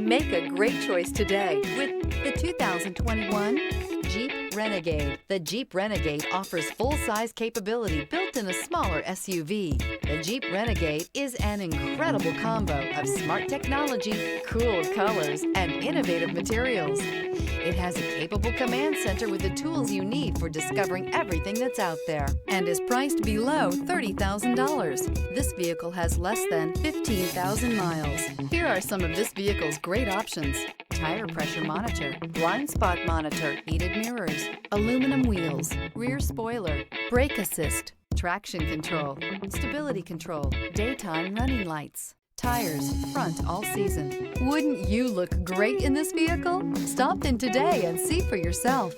Make a great choice today with the 2021 Jeep Renegade. The Jeep Renegade offers full-size capability built in a smaller SUV. The Jeep Renegade is an incredible combo of smart technology, cool colors, and innovative materials. It has a capable command center with the tools you need for discovering everything that's out there and is priced below $30,000. This vehicle has less than 15,000 miles. Here are some of this vehicle's great options: tire pressure monitor, blind spot monitor, heated mirrors, aluminum wheels, rear spoiler, brake assist, traction control, stability control, daytime running lights, tires, front all season. Wouldn't you look great in this vehicle? Stop in today and see for yourself.